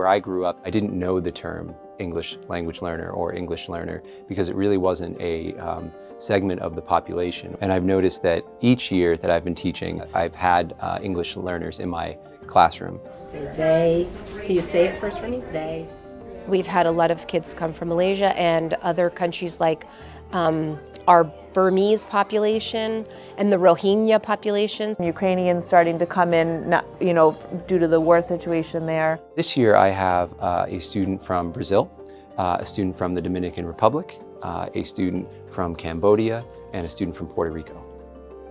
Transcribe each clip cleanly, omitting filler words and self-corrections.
Where I grew up, I didn't know the term English language learner or English learner because it really wasn't a segment of the population. And I've noticed that each year that I've been teaching, I've had English learners in my classroom. Say they. Can you say it first for me? They. We've had a lot of kids come from Malaysia and other countries like our Burmese population and the Rohingya populations. Ukrainians starting to come in, due to the war situation there. This year I have a student from Brazil, a student from the Dominican Republic, a student from Cambodia, and a student from Puerto Rico.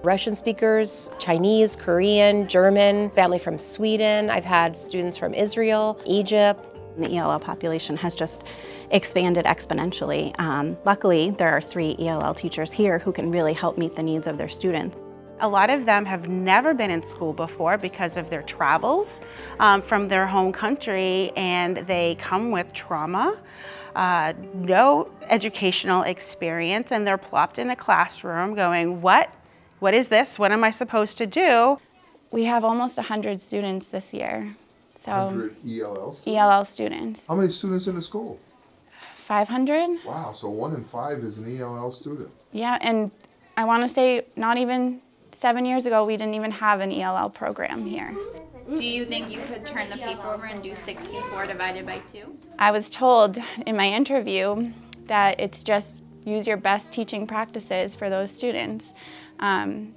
Russian speakers, Chinese, Korean, German, family from Sweden. I've had students from Israel, Egypt. The ELL population has just expanded exponentially. Luckily, there are 3 ELL teachers here who can really help meet the needs of their students. A lot of them have never been in school before because of their travels from their home country, and they come with trauma, no educational experience, and they're plopped in a classroom going, what is this? What am I supposed to do? We have almost 100 students this year. So 100 ELL students? ELL students. How many students in the school? 500. Wow, so 1 in 5 is an ELL student. Yeah, and I want to say not even 7 years ago, we didn't even have an ELL program here. Do you think you could turn the paper over and do 64 divided by 2? I was told in my interview that it's just use your best teaching practices for those students.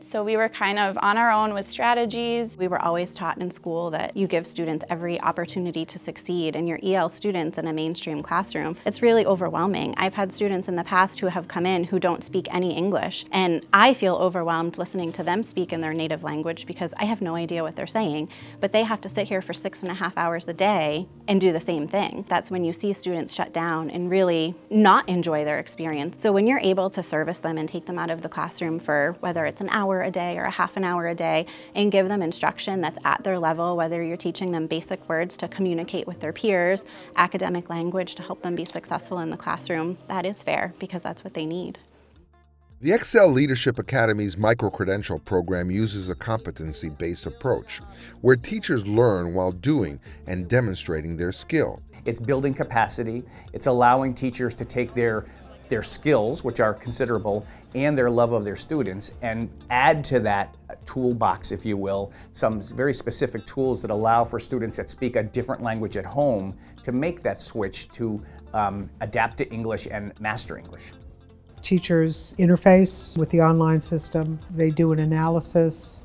So we were kind of on our own with strategies. We were always taught in school that you give students every opportunity to succeed, and your EL students in a mainstream classroom, it's really overwhelming. I've had students in the past who have come in who don't speak any English, and I feel overwhelmed listening to them speak in their native language because I have no idea what they're saying, but they have to sit here for 6.5 hours a day and do the same thing. That's when you see students shut down and really not enjoy their experience. So when you're able to service them and take them out of the classroom for whether it's an hour a day or a half an hour a day and give them instruction that's at their level, whether you're teaching them basic words to communicate with their peers, academic language to help them be successful in the classroom, that is fair because that's what they need. The ExcEL Leadership Academy's micro-credential program uses a competency-based approach where teachers learn while doing and demonstrating their skill. It's building capacity. It's allowing teachers to take their skills, which are considerable, and their love of their students, and add to that toolbox, if you will, some very specific tools that allow for students that speak a different language at home to make that switch to adapt to English and master English. Teachers interface with the online system. They do an analysis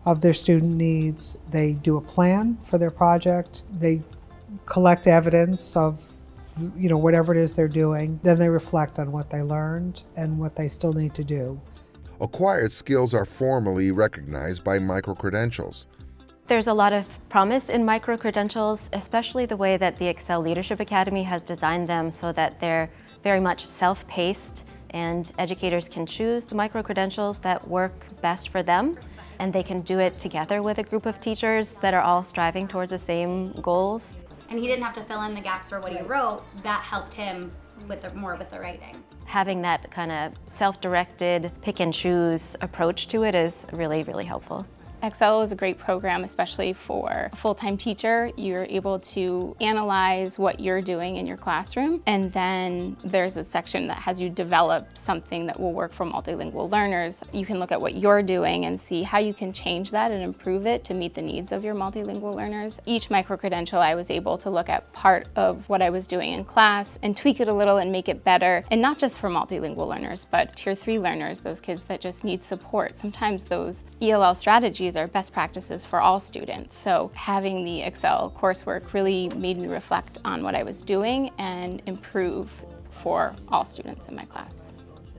of their student needs. They do a plan for their project. They collect evidence of whatever it is they're doing. Then they reflect on what they learned and what they still need to do. Acquired skills are formally recognized by micro-credentials. There's a lot of promise in micro-credentials, especially the way that the ExcEL Leadership Academy has designed them so that they're very much self-paced and educators can choose the micro-credentials that work best for them, and they can do it together with a group of teachers that are all striving towards the same goals. And he didn't have to fill in the gaps for what he wrote. That helped him more with the writing. Having that kind of self-directed, pick and choose approach to it is really, really helpful. ExcEL is a great program, especially for a full-time teacher. You're able to analyze what you're doing in your classroom, and then there's a section that has you develop something that will work for multilingual learners. You can look at what you're doing and see how you can change that and improve it to meet the needs of your multilingual learners. Each micro-credential, I was able to look at part of what I was doing in class and tweak it a little and make it better, and not just for multilingual learners, but Tier 3 learners, those kids that just need support. Sometimes those ELL strategies are best practices for all students. So having the ExcEL coursework really made me reflect on what I was doing and improve for all students in my class.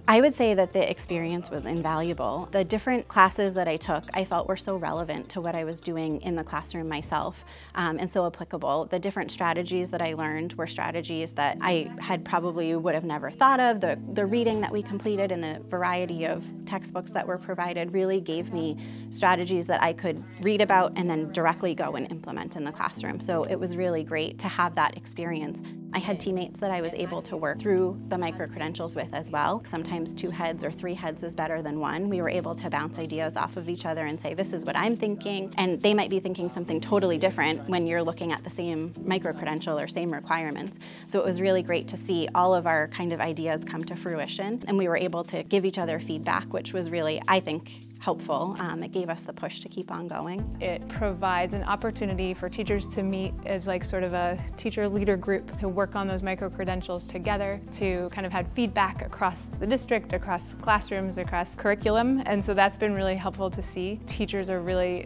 I would say that the experience was invaluable. The different classes that I took, I felt were so relevant to what I was doing in the classroom myself, and so applicable. The different strategies that I learned were strategies that I had probably would have never thought of. The reading that we completed and the variety of textbooks that were provided really gave me strategies that I could read about and then directly go and implement in the classroom. So it was really great to have that experience. I had teammates that I was able to work through the micro-credentials with as well. Sometimes 2 heads or 3 heads is better than 1. We were able to bounce ideas off of each other and say, this is what I'm thinking, and they might be thinking something totally different when you're looking at the same micro-credential or same requirements. So it was really great to see all of our kind of ideas come to fruition, and we were able to give each other feedback, which was really, I think, helpful. It gave us the push to keep on going. It provides an opportunity for teachers to meet as like sort of a teacher leader group to work on those micro-credentials together, to kind of have feedback across the district, across classrooms, across curriculum. And so that's been really helpful to see. Teachers are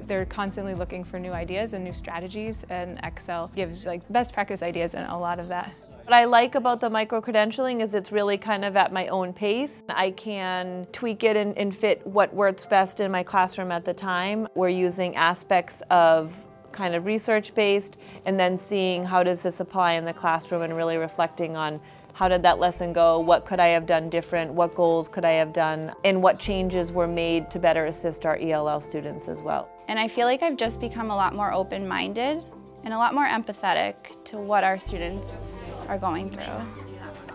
they're constantly looking for new ideas and new strategies, and ExcEL gives like best practice ideas and a lot of that. What I like about the micro-credentialing is it's really kind of at my own pace. I can tweak it and fit what works best in my classroom at the time. We're using aspects of kind of research-based and then seeing how does this apply in the classroom and really reflecting on how did that lesson go, what could I have done different, what goals could I have done, and what changes were made to better assist our ELL students as well. And I feel like I've just become a lot more open-minded and a lot more empathetic to what our students are going through.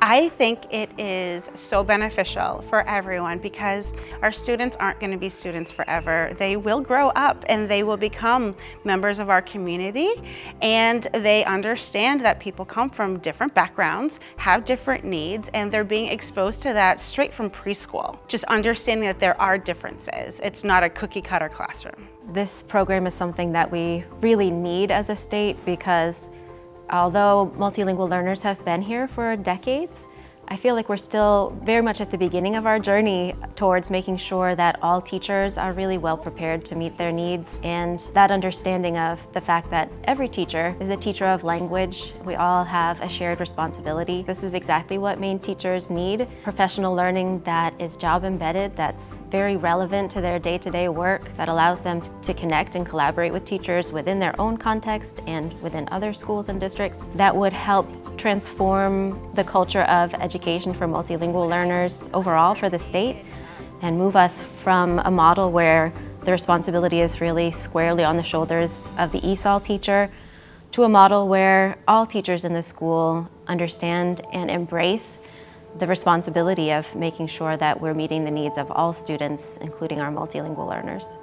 I think it is so beneficial for everyone because our students aren't going to be students forever. They will grow up and they will become members of our community, and they understand that people come from different backgrounds, have different needs, and they're being exposed to that straight from preschool. Just understanding that there are differences. It's not a cookie cutter classroom. This program is something that we really need as a state because although multilingual learners have been here for decades, I feel like we're still very much at the beginning of our journey towards making sure that all teachers are really well prepared to meet their needs, and that understanding of the fact that every teacher is a teacher of language. We all have a shared responsibility. This is exactly what Maine teachers need. Professional learning that is job embedded, that's very relevant to their day-to-day work, that allows them to connect and collaborate with teachers within their own context and within other schools and districts. That would help transform the culture of education for multilingual learners overall for the state and move us from a model where the responsibility is really squarely on the shoulders of the ESOL teacher to a model where all teachers in the school understand and embrace the responsibility of making sure that we're meeting the needs of all students, including our multilingual learners.